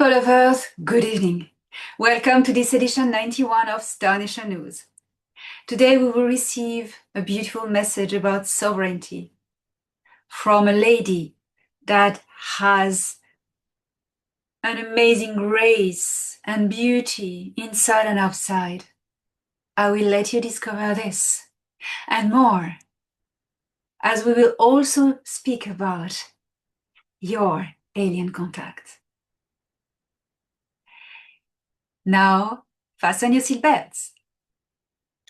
People of Earth, good evening. Welcome to this edition 91 of Star Nation News. Today we will receive a beautiful message about sovereignty from a lady that has an amazing grace and beauty inside and outside. I will let you discover this and more, as we will also speak about your alien contact. Now, fasten your seatbelts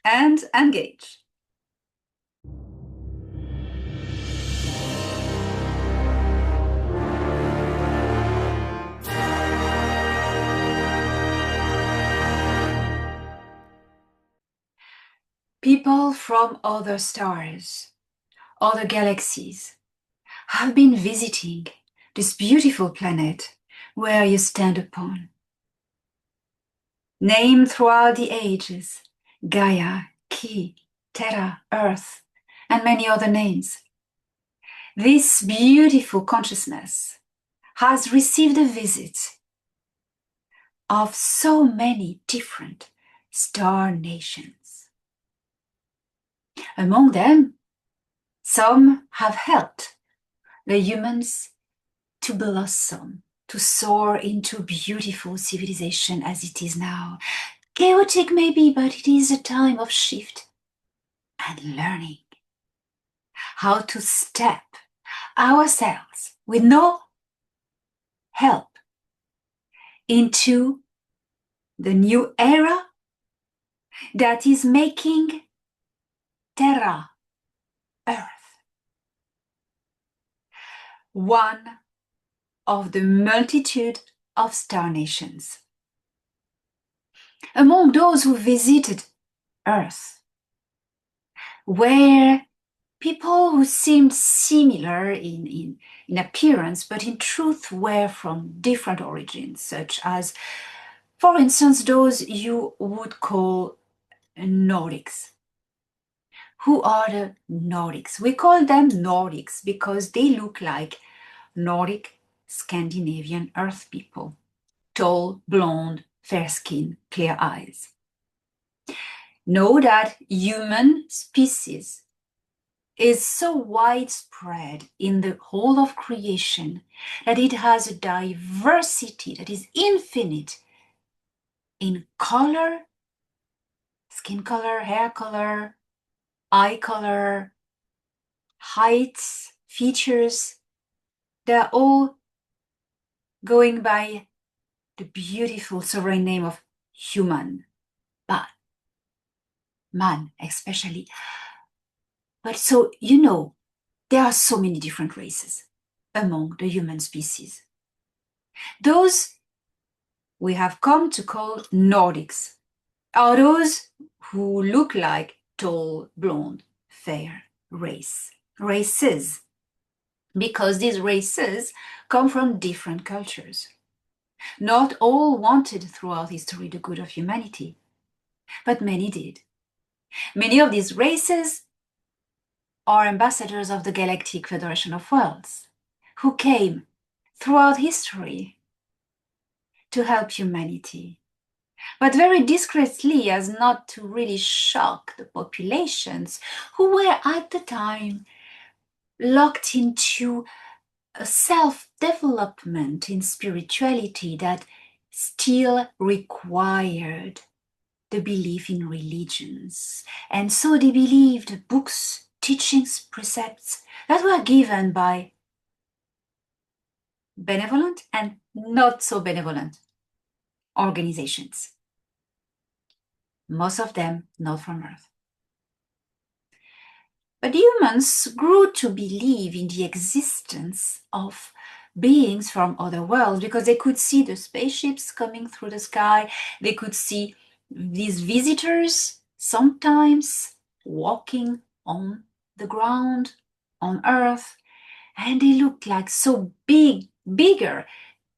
and engage. People from other stars, other galaxies, have been visiting this beautiful planet where you stand upon. Named throughout the ages, Gaia, Ki, Terra, Earth, and many other names. This beautiful consciousness has received a visit of so many different star nations. Among them, some have helped the humans to blossom, to soar into beautiful civilization as it is now. Chaotic maybe, but it is a time of shift and learning how to step ourselves with no help into the new era that is making Terra, Earth, one of the multitude of star nations. Among those who visited Earth were people who seemed similar in appearance, but in truth were from different origins, such as, for instance, those you would call Nordics. Who are the Nordics? We call them Nordics because they look like Nordic Scandinavian Earth people. Tall, blonde, fair skin, clear eyes. Know that human species is so widespread in the whole of creation that it has a diversity that is infinite in color, skin color, hair color, eye color, heights, features. They're all going by the beautiful sovereign name of human, but man especially. But so, there are so many different races among the human species. Those we have come to call Nordics are those who look like tall, blonde, fair races, because these races come from different cultures. Not all wanted throughout history the good of humanity, but many did. Many of these races are ambassadors of the Galactic Federation of Worlds, who came throughout history to help humanity, but very discreetly, as not to really shock the populations who were at the time locked into a self-development in spirituality that still required the belief in religions. And so they believed books, teachings, precepts that were given by benevolent and not so benevolent organizations. Most of them not from Earth. But humans grew to believe in the existence of beings from other worlds because they could see the spaceships coming through the sky. They could see these visitors sometimes walking on the ground on Earth, and they looked like so bigger,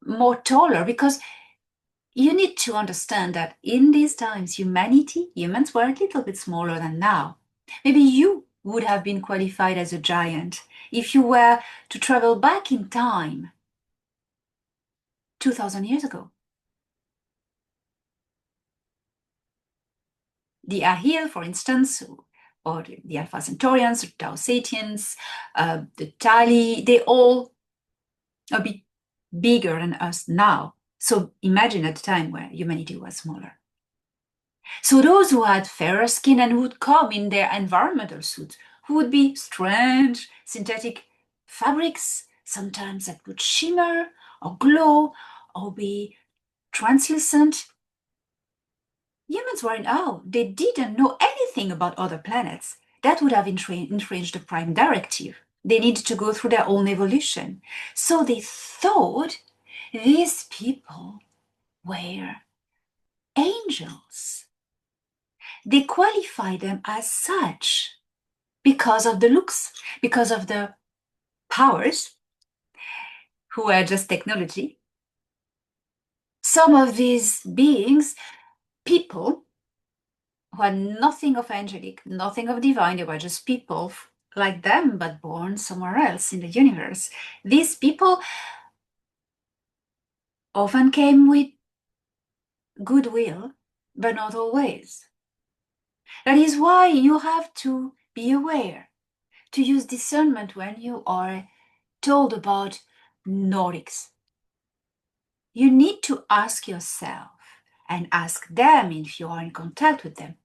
more taller, because you need to understand that in these times, humans were a little bit smaller than now. Maybe you would have been qualified as a giant if you were to travel back in time 2,000 years ago. The Ahil, for instance, or the Alpha Centaurians, the Tau Sapiens, the Tali, they all a bit bigger than us now. So imagine at a time where humanity was smaller. So those who had fairer skin and would come in their environmental suits, who would be strange synthetic fabrics, sometimes that would shimmer or glow or be translucent. Humans were in awe. They didn't know anything about other planets. That would have infringed the Prime Directive. They needed to go through their own evolution. So they thought these people were angels. They qualify them as such because of the looks, because of the powers, who were just technology. Some of these beings, people, who had nothing of angelic, nothing of divine, they were just people like them, but born somewhere else in the universe. These people often came with goodwill, but not always. That is why you have to be aware, to use discernment when you are told about Nordics. You need to ask yourself and ask them if you are in contact with them.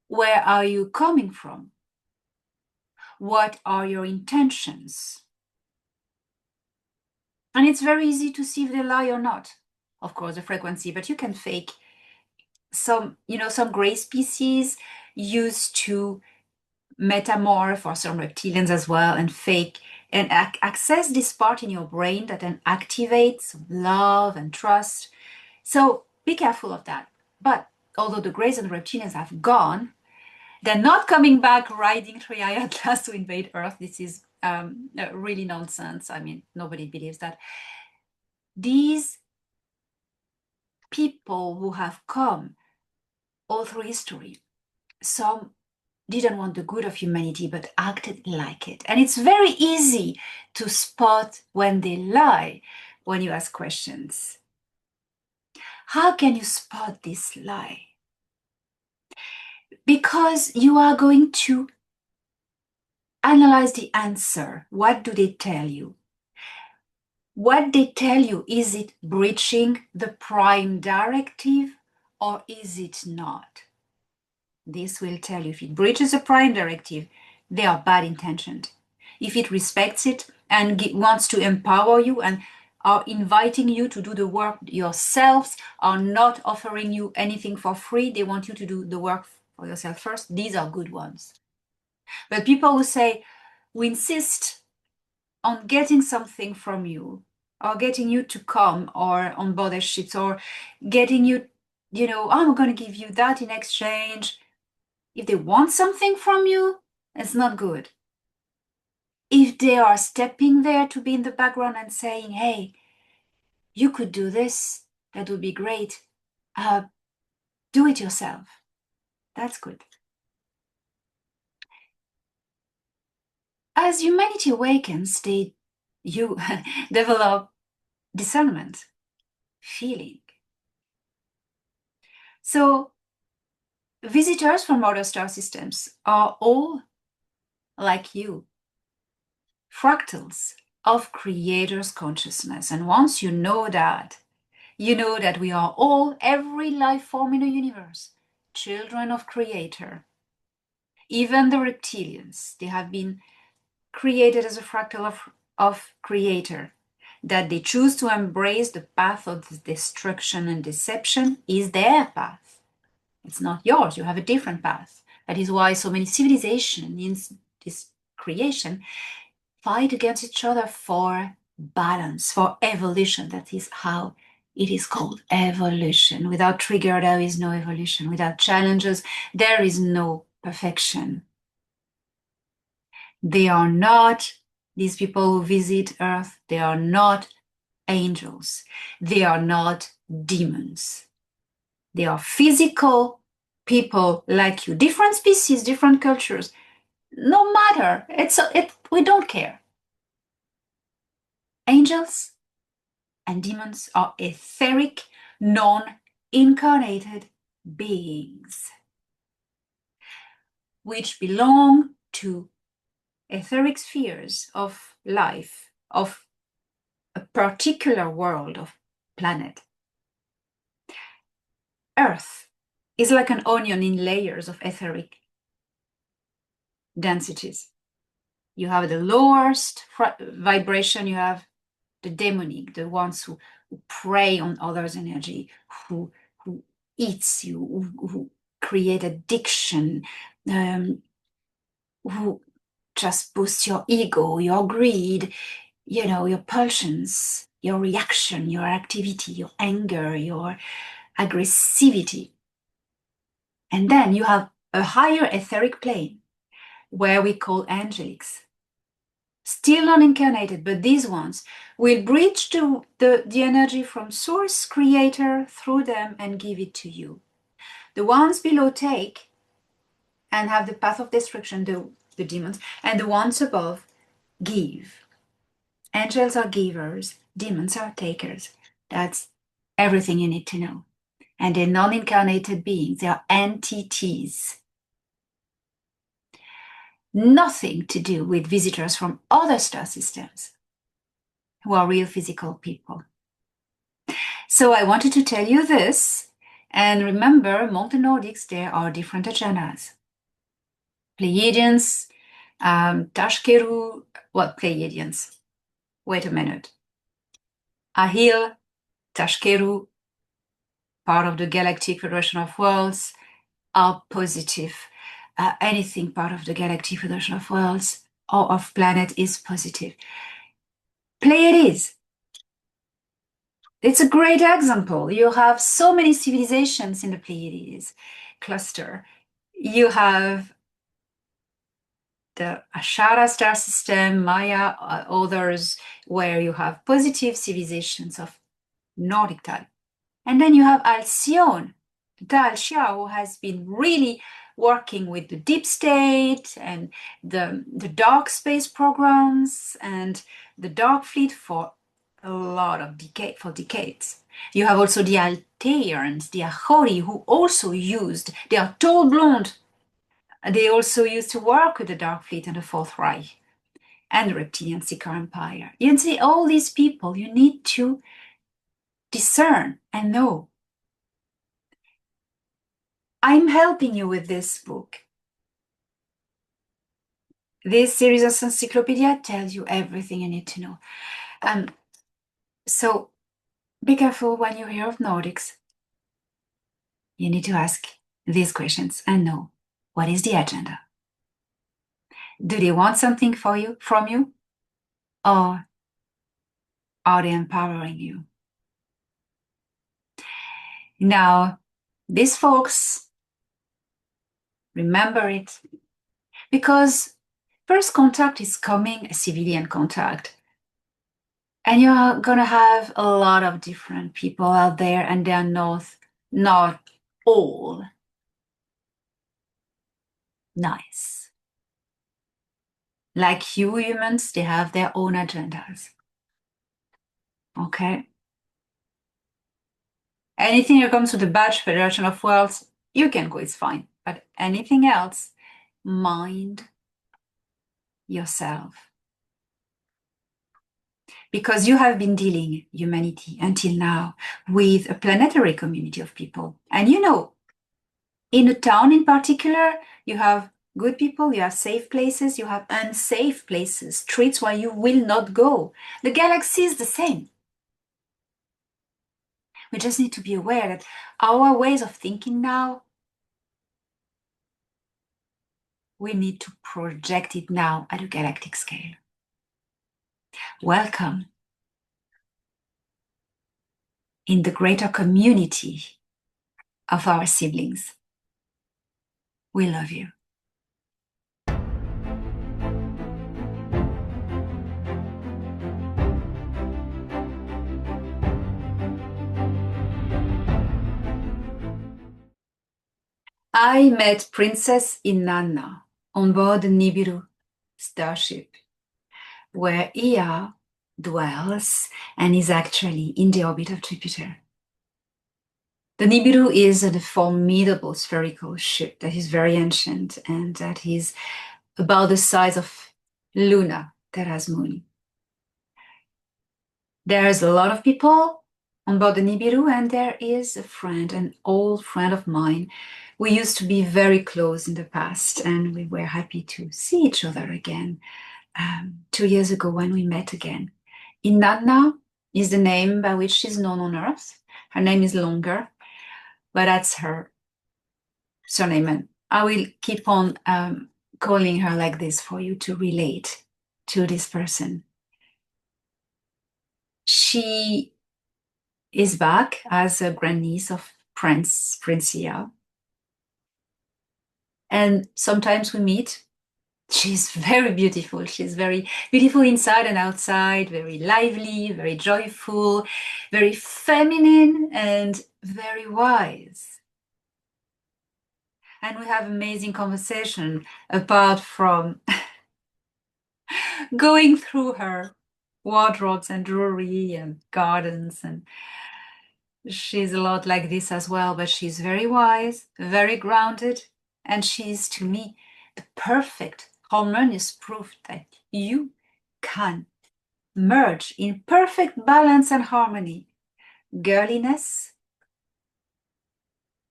Where are you coming from? What are your intentions? And it's very easy to see if they lie or not. Of course, the frequency, but you can fake some gray species used to metamorph, or some reptilians as well, and fake and access this part in your brain that then activates love and trust. So be careful of that. But although the Greys and the reptilians have gone, they're not coming back riding 3i Atlas to invade Earth. This is really nonsense. I mean, nobody believes that. These people who have come all through history, some didn't want the good of humanity, but acted like it. And it's very easy to spot when they lie when you ask questions. How can you spot this lie? Because you are going to analyze the answer. What do they tell you? What they tell you, is it breaching the Prime Directive or is it not? This will tell you. If it breaches the Prime Directive, they are bad intentioned. If it respects it and wants to empower you and are inviting you to do the work yourselves, are not offering you anything for free, they want you to do the work for yourself first, these are good ones. But people who say, we insist on getting something from you, or getting you to come or on board their ships, or getting you, I'm going to give you that in exchange. If they want something from you, it's not good. If they are stepping there to be in the background and saying, hey, you could do this, that would be great. Do it yourself. That's good. As humanity awakens, you develop discernment, feeling. So visitors from other star systems are all like you, fractals of Creator's consciousness. And once you know that we are all, every life form in the universe, children of Creator. Even the reptilians, they have been created as a fractal of Creator. That they choose to embrace the path of destruction and deception is their path. It's not yours. You have a different path. That is why so many civilizations in this creation fight against each other for balance, for evolution. That is how it is called, evolution. Without trigger, there is no evolution. Without challenges, there is no perfection. They are not, these people who visit Earth, they are not angels. They are not demons. They are physical people like you, different species, different cultures. No matter, we don't care. Angels, and demons are etheric, non-incarnated beings, which belong to etheric spheres of life, of a particular world of planet. Earth is like an onion in layers of etheric densities. You have the lowest vibration, you have the demonic, the ones who prey on others' energy, who eats you, who create addiction, who just boost your ego, your greed, your pulsions, your reaction, your activity, your anger, your aggressivity. And then you have a higher etheric plane where we call angelics. Still non-incarnated, but these ones will bridge the energy from source creator through them and give it to you. The ones below take and have the path of destruction, the demons, and the ones above give. Angels are givers, demons are takers. That's everything you need to know. And they're non-incarnated beings, they are entities. Nothing to do with visitors from other star systems who are real physical people. So I wanted to tell you this, and remember, among the Nordics, there are different agendas. Pleiadians, Tashkeru, Pleiadians? Wait a minute. Ahil, Tashkeru, part of the Galactic Federation of Worlds, are positive. Anything part of the Galactic Federation of Worlds or of planet is positive. Pleiades. It's a great example. You have so many civilizations in the Pleiades cluster. You have the Ashara star system, Maya, others, where you have positive civilizations of Nordic type. And then you have Alcyone, Tal Shia, who has been really working with the deep state and the dark space programs and the dark fleet for a lot of decades. You have also the Altairans, the Achori, who also they are tall blonde. They also used to work with the Dark Fleet and the Fourth Reich and the Reptilian Seeker Empire. You can see all these people you need to discern and know. I'm helping you with this book. This series of encyclopedia tells you everything you need to know. So be careful when you hear of Nordics. You need to ask these questions and know what is the agenda. Do they want something from you? Or are they empowering you? Now, these folks, remember it, because first contact is coming, a civilian contact. And you're going to have a lot of different people out there, and they're not all nice. Like you humans, they have their own agendas. Okay? Anything that comes with the badge Federation of Worlds, you can go, it's fine. But anything else, mind yourself. Because you have been dealing, humanity, until now, with a planetary community of people. And in a town in particular, you have good people, you have safe places, you have unsafe places, streets where you will not go. The galaxy is the same. We just need to be aware that our ways of thinking now, we need to project it now at a galactic scale. Welcome in the greater community of our siblings. We love you. I met Princesa Inanna on board the Nibiru starship, where Ea dwells and is actually in the orbit of Jupiter. The Nibiru is a formidable spherical ship that is very ancient and that is about the size of Luna, Terra's moon. There's a lot of people on board the Nibiru, and there is a friend, an old friend of mine. We used to be very close in the past, and we were happy to see each other again 2 years ago when we met again. Inanna is the name by which she's known on Earth. Her name is longer, but that's her surname. And I will keep on calling her like this for you to relate to this person. She is back as a grandniece of Princesa. And sometimes we meet. She's very beautiful. She's very beautiful inside and outside, very lively, very joyful, very feminine, and very wise. And we have amazing conversation apart from going through her wardrobes and jewelry and gardens. And she's a lot like this as well, but she's very wise, very grounded, and she's, to me, the perfect harmonious proof that you can merge in perfect balance and harmony, girliness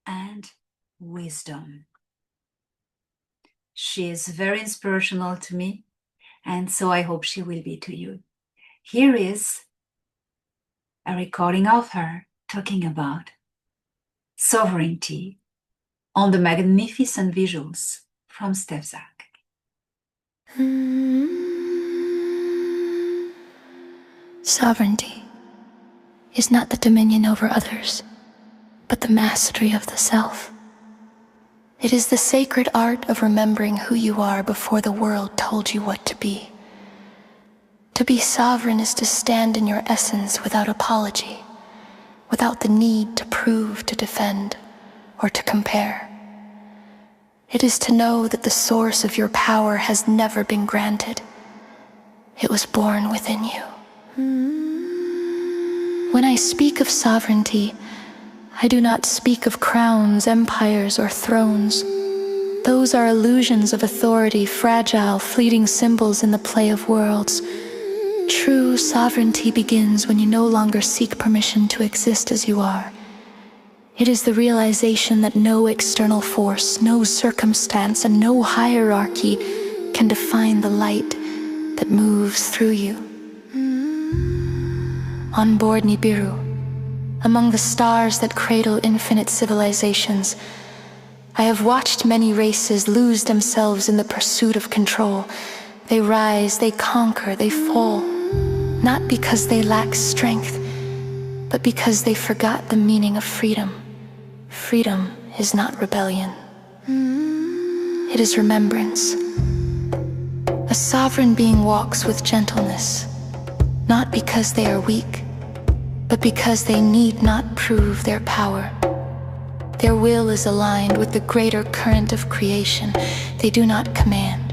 and wisdom. She is very inspirational to me, and so I hope she will be to you. Here is a recording of her talking about sovereignty on the magnificent visuals from Stefzak. Sovereignty is not the dominion over others, but the mastery of the self. It is the sacred art of remembering who you are before the world told you what to be. To be sovereign is to stand in your essence without apology, without the need to prove, to defend, or to compare. It is to know that the source of your power has never been granted. It was born within you. When I speak of sovereignty, I do not speak of crowns, empires, or thrones. Those are illusions of authority, fragile, fleeting symbols in the play of worlds. True sovereignty begins when you no longer seek permission to exist as you are. It is the realization that no external force, no circumstance, and no hierarchy can define the light that moves through you. On board Nibiru, among the stars that cradle infinite civilizations, I have watched many races lose themselves in the pursuit of control. They rise, they conquer, they fall, not because they lack strength, but because they forgot the meaning of freedom. Freedom is not rebellion. It is remembrance. A sovereign being walks with gentleness, not because they are weak, but because they need not prove their power. Their will is aligned with the greater current of creation. They do not command.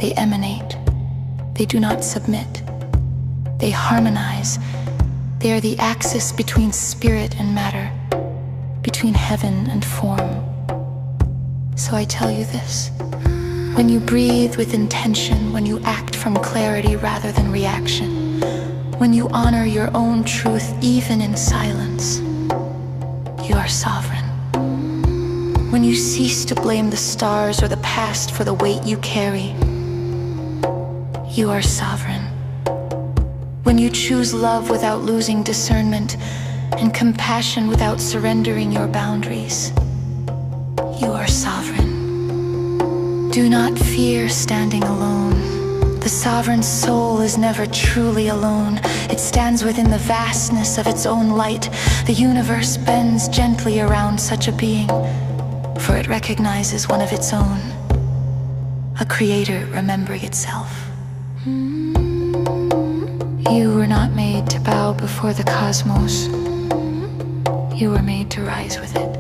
They emanate. They do not submit. They harmonize. They are the axis between spirit and matter, between heaven and form. So I tell you this: when you breathe with intention, when you act from clarity rather than reaction, when you honor your own truth even in silence, you are sovereign. When you cease to blame the stars or the past for the weight you carry, you are sovereign. When you choose love without losing discernment and compassion without surrendering your boundaries, you are sovereign. Do not fear standing alone. The sovereign soul is never truly alone. It stands within the vastness of its own light. The universe bends gently around such a being, for it recognizes one of its own, a creator remembering itself. You were not made to bow before the cosmos. You were made to rise with it.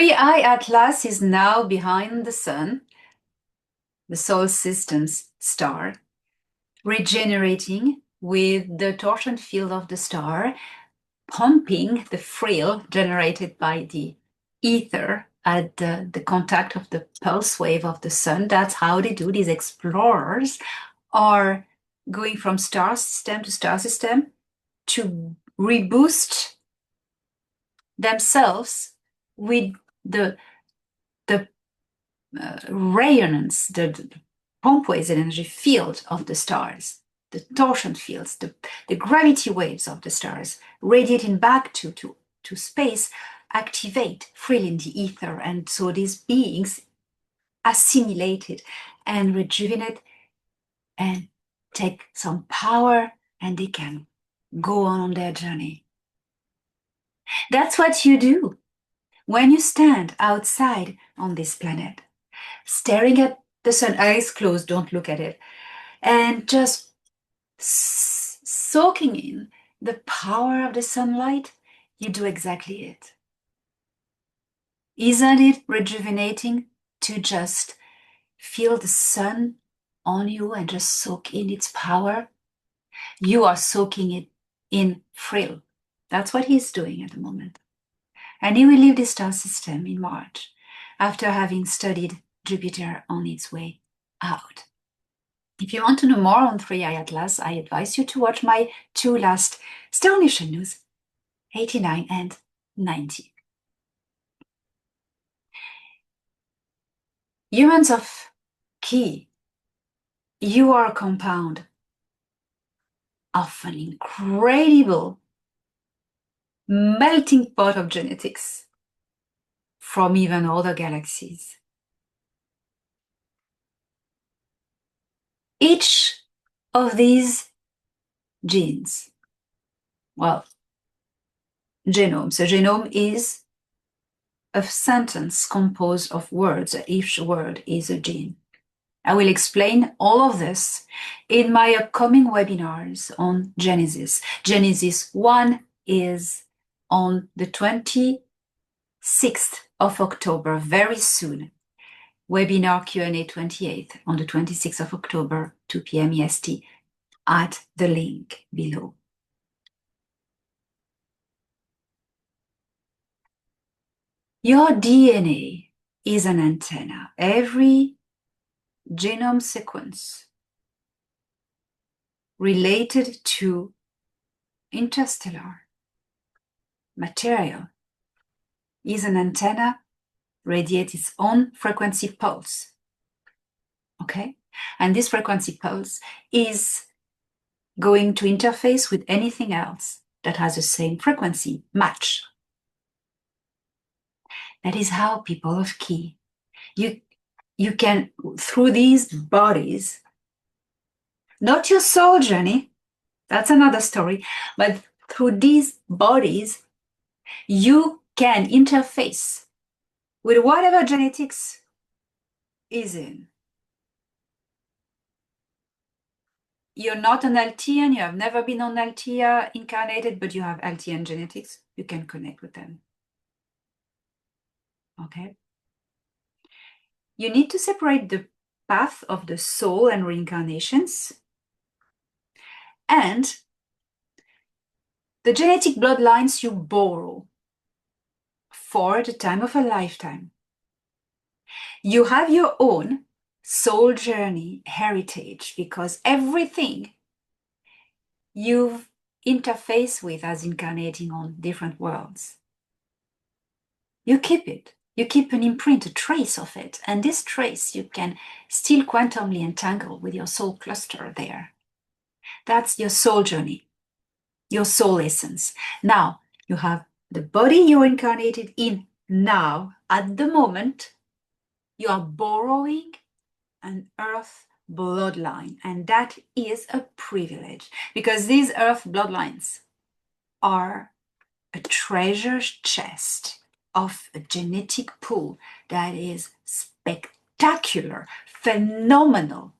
3i Atlas is now behind the sun, the solar system's star, regenerating with the torsion field of the star, pumping the frill generated by the ether at the contact of the pulse wave of the sun. That's how they do. These explorers are going from star system to star system to reboost themselves with the rayonance, the pump waves energy field of the stars, the torsion fields, the gravity waves of the stars radiating back to space, activate freely in the ether. And so these beings assimilate it and rejuvenate and take some power, and they can go on their journey. That's what you do when you stand outside on this planet, staring at the sun, eyes closed, don't look at it, and just soaking in the power of the sunlight. You do exactly it. Isn't it rejuvenating to just feel the sun on you and just soak in its power? You are soaking it in frill. That's what he's doing at the moment. And he will leave the star system in March after having studied Jupiter on its way out. If you want to know more on 3i Atlas, I advise you to watch my 2 last Star Nation news, 89 and 90. Humans of key, you are a compound of an incredible melting pot of genetics from even other galaxies. Each of these genes, well, genomes. A genome is a sentence composed of words. Each word is a gene. I will explain all of this in my upcoming webinars on Genesis. Genesis 1 is on the 26th of October, very soon. Webinar Q&A 28th on the 26th of October, 2 p.m. EST, at the link below. Your DNA is an antenna. Every genome sequence related to interstellar material is an antenna, radiates its own frequency pulse. Okay? And this frequency pulse is going to interface with anything else that has the same frequency match. That is how people of key, you can, through these bodies, not your soul journey, that's another story, but through these bodies, you can interface with whatever genetics is in. You're not an Altian, you have never been on Altia incarnated, but you have Altian genetics, you can connect with them. Okay? You need to separate the path of the soul and reincarnations and the genetic bloodlines you borrow for the time of a lifetime. You have your own soul journey heritage because everything you've interfaced with as incarnating on different worlds, you keep it. You keep an imprint, a trace of it. And this trace you can still quantumly entangle with your soul cluster there. That's your soul journey, your soul essence. Now, you have the body you're incarnated in now, at the moment. You are borrowing an earth bloodline, and that is a privilege because these earth bloodlines are a treasure chest of a genetic pool that is spectacular, phenomenal.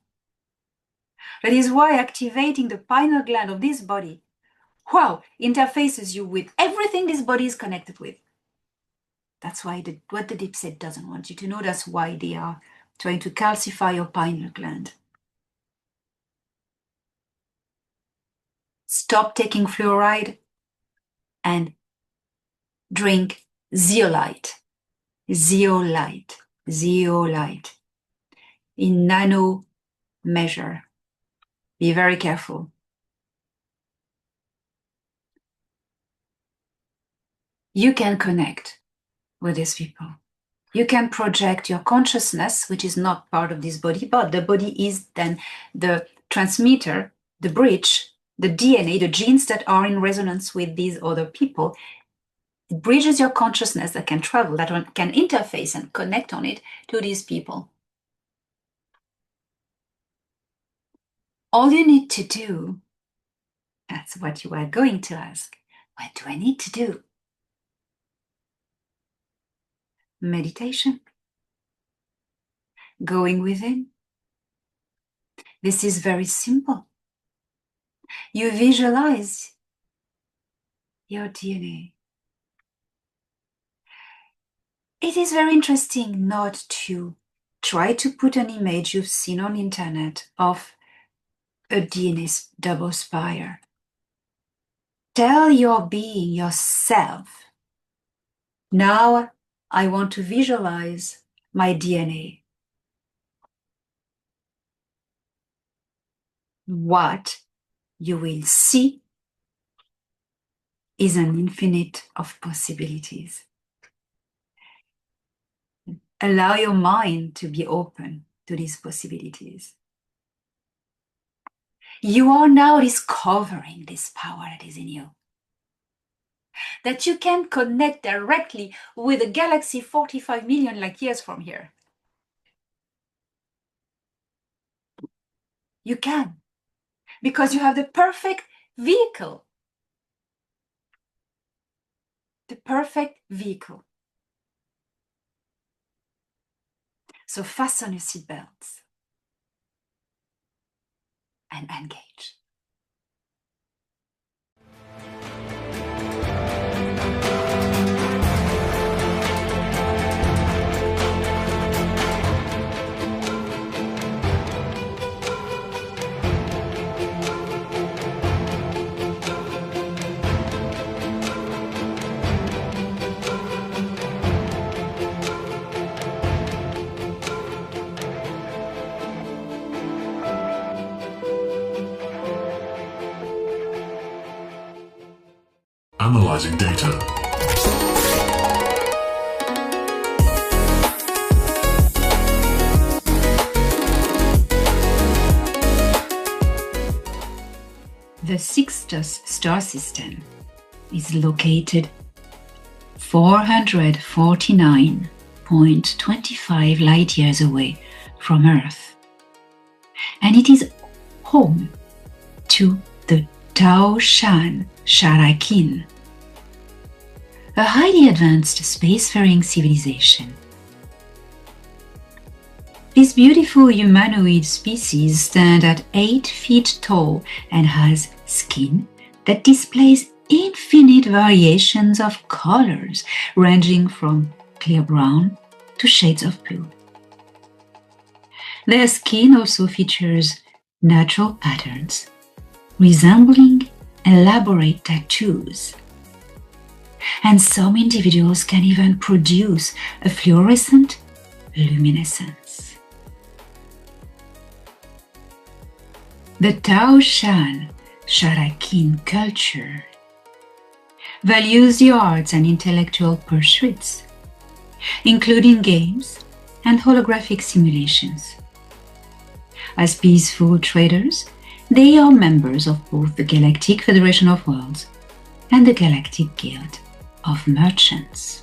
That is why activating the pineal gland of this body, wow, interfaces you with everything this body is connected with. That's why what the deep state doesn't want you to know. That's why they are trying to calcify your pineal gland. Stop taking fluoride and drink zeolite. Zeolite. Zeolite. In nano measure. Be very careful. You can connect with these people. You can project your consciousness, which is not part of this body, but the body is then the transmitter, the bridge, the DNA, the genes that are in resonance with these other people. It bridges your consciousness that can travel, that can interface and connect on it to these people. All you need to do, that's what you are going to ask, what do I need to do? Meditation. Going within. This is very simple. You visualize your DNA. It is very interesting not to try to put an image you've seen on the internet of a DNA double spire. Tell your being, yourself, now I want to visualize my DNA. What you will see is an infinite of possibilities. Allow your mind to be open to these possibilities. You are now discovering this power that is in you. That you can connect directly with a galaxy 45 million light years from here. You can, because you have the perfect vehicle. The perfect vehicle. So fasten your seatbelts and engage. Analyzing data. The Sixtus star system is located 449.25 light years away from Earth, and it is home to the Tao Shan Sharakin, a highly advanced spacefaring civilization. This beautiful humanoid species stands at 8 feet tall and has skin that displays infinite variations of colors, ranging from clear brown to shades of blue. Their skin also features natural patterns, resembling elaborate tattoos. And some individuals can even produce a fluorescent luminescence. The Tao Shan Sharakin culture values the arts and intellectual pursuits, including games and holographic simulations. As peaceful traders, they are members of both the Galactic Federation of Worlds and the Galactic Guild of Merchants.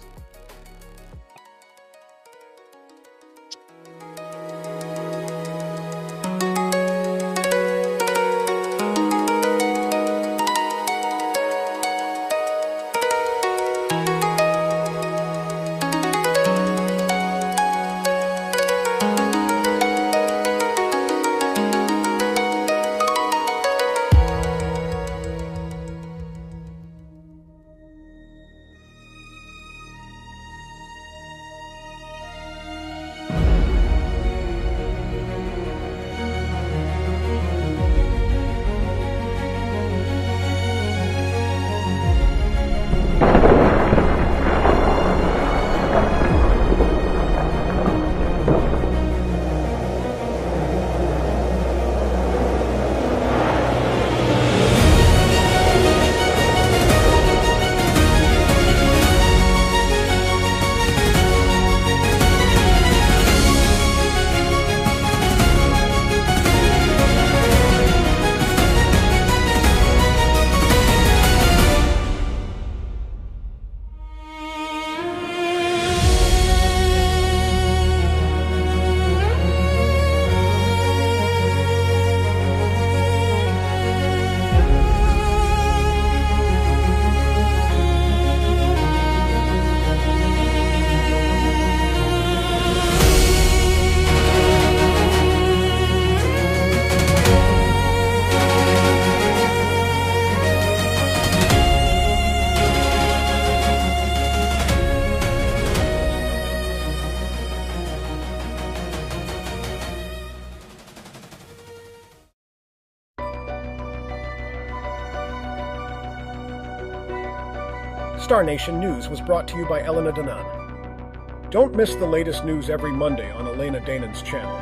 Star Nation News was brought to you by Elena Danaan. Don't miss the latest news every Monday on Elena Danaan's channel.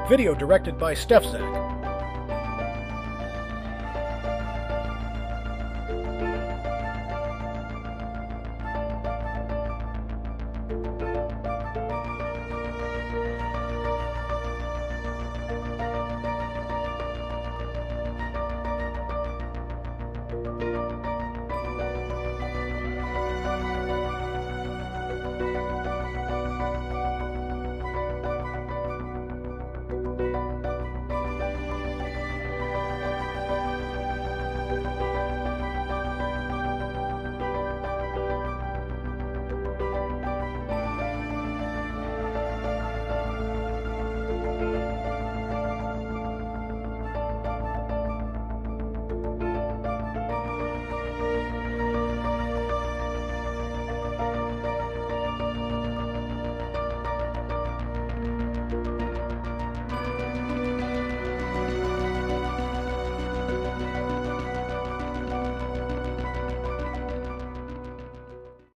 Video directed by Stefzak.